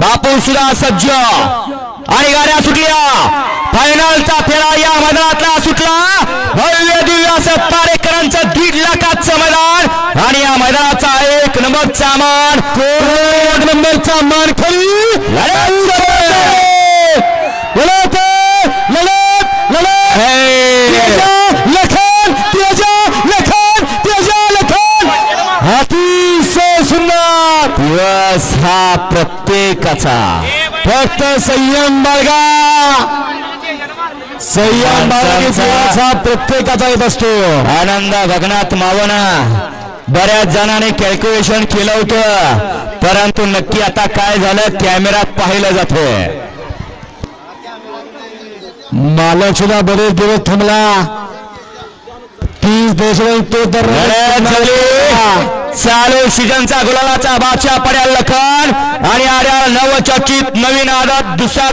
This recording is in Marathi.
बापू सुद्धा सज्ज आणि गाड्या सुटल्या। फायनलचा फेरा या मैदानातला सुटला। भव्य दिव्य असं पारेकरांचं 1.5 लाखाचं मैदान आणि या मैदानाचा 1 नंबरचा मान, 1 नंबरचा मान खाली अतिशय सुंदर दिवस हा प्रत्येकाचा, फक्त संयम बाळगा, संयम बाळगा प्रत्येकाचा येत असतो। आनंद गगनात मावना। बऱ्याच जणांनी कॅल्क्युलेशन केलं होतं, परंतु नक्की आता काय झालं कॅमेऱ्यात पाहिलं जातं। मालक सुद्धा बरेच दिवस थांबला। 30 देशात तो तर चालू सीजनचा गुलालाचा बादशाह पड्या लखन आणि आर्या नवचर्चित नवीन आदत दुसरा